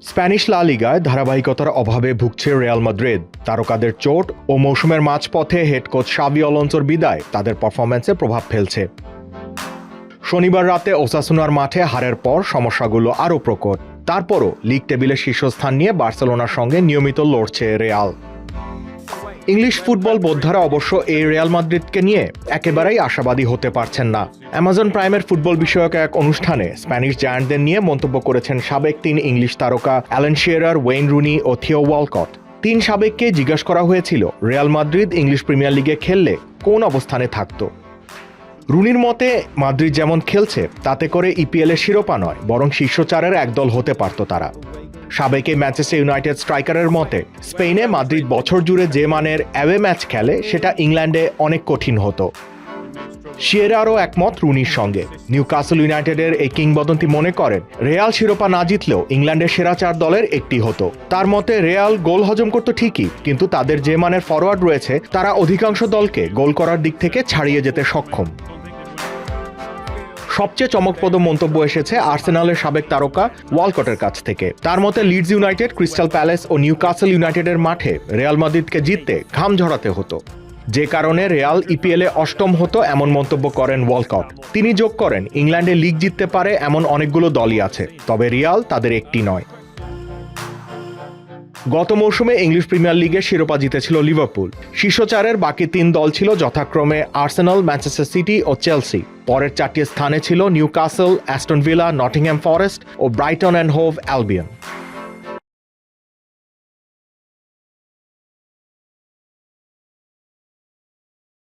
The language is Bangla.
স্প্যানিশ লা লিগায় ধারাবাহিকতার অভাবে ভুগছে রিয়াল মাদ্রিদ। তারকাদের চোট ও মৌসুমের মাঝপথে হেড কোচ শাভি আলোনসোর বিদায় তাদের পারফরম্যান্সে প্রভাব ফেলছে। শনিবার রাতে ওসাসুনার মাঠে হারের পর সমস্যাগুলো আরও প্রকট। তারপরও লিগ টেবিলের শীর্ষস্থান নিয়ে বার্সেলোনার সঙ্গে নিয়মিত লড়ছে রিয়াল। ইংলিশ ফুটবল বোদ্ধারা অবশ্য এই রিয়াল মাদ্রিদকে নিয়ে একেবারেই আশাবাদী হতে পারছেন না। অ্যামাজন প্রাইমের ফুটবল বিষয়ক এক অনুষ্ঠানে স্প্যানিশ জায়ান্টদের নিয়ে মন্তব্য করেছেন সাবেক 3 ইংলিশ তারকা অ্যালান শিয়ারার, ওয়েইন রুনি ও থিও ওয়ালকট। 3 সাবেককে জিজ্ঞাসা করা হয়েছিল রিয়াল মাদ্রিদ ইংলিশ প্রিমিয়ার লিগে খেললে কোন অবস্থানে থাকত। রুনির মতে, মাদ্রিদ যেমন খেলছে তাতে করে ইপিএল এর শিরোপা নয়, বরং শীর্ষ 4-এর একদল হতে পারত তারা। সাবেক ম্যানচেস্টার ইউনাইটেড স্ট্রাইকারের মতে, স্পেনে মাদ্রিদ বছর জুড়ে যে মানের অ্যাওয়ে ম্যাচ খেলে সেটা ইংল্যান্ডে অনেক কঠিন হতো। শিয়েরারও একমত রুনির সঙ্গে। নিউক্যাসল ইউনাইটেডের এই কিংবদন্তি মনে করেন রিয়াল শিরোপা না জিতলেও ইংল্যান্ডের সেরা 4 দলের একটি হতো। তার মতে, রিয়াল গোল হজম করত ঠিকই, কিন্তু তাদের যে মানের ফরওয়ার্ড রয়েছে তারা অধিকাংশ দলকে গোল করার দিক থেকে ছাড়িয়ে যেতে সক্ষম। সবচেয়ে চমকপ্রদ মন্তব্য এসেছে আর্সেনালের সাবেক তারকা ওয়ালকটের কাছ থেকে। তার মতে, লিডস ইউনাইটেড, ক্রিস্টাল প্যালেস ও নিউক্যাসল ইউনাইটেডের মাঠে রিয়াল মাদ্রিদকে জিততে ঘাম ঝরাতে হতো, যে কারণে রিয়াল ইপিএলে অষ্টম হতো, এমন মন্তব্য করেন ওয়ালকট। তিনি যোগ করেন, ইংল্যান্ডে লিগ জিততে পারে এমন অনেকগুলো দলই আছে, তবে রিয়াল তাদের একটি নয়। গত মৌসুমে ইংলিশ প্রিমিয়ার লিগের শিরোপা জিতেছিল লিভারপুল। শীর্ষ 4-এর বাকি 3 দল ছিল যথাক্রমে আর্সেনাল, ম্যানচেস্টার সিটি ও চেলসি। পরের 4টি স্থানে ছিল Newcastle, Aston Villa, Nottingham Forest ও ব্রাইটন অ্যান্ড হোভ অ্যালবিয়ন।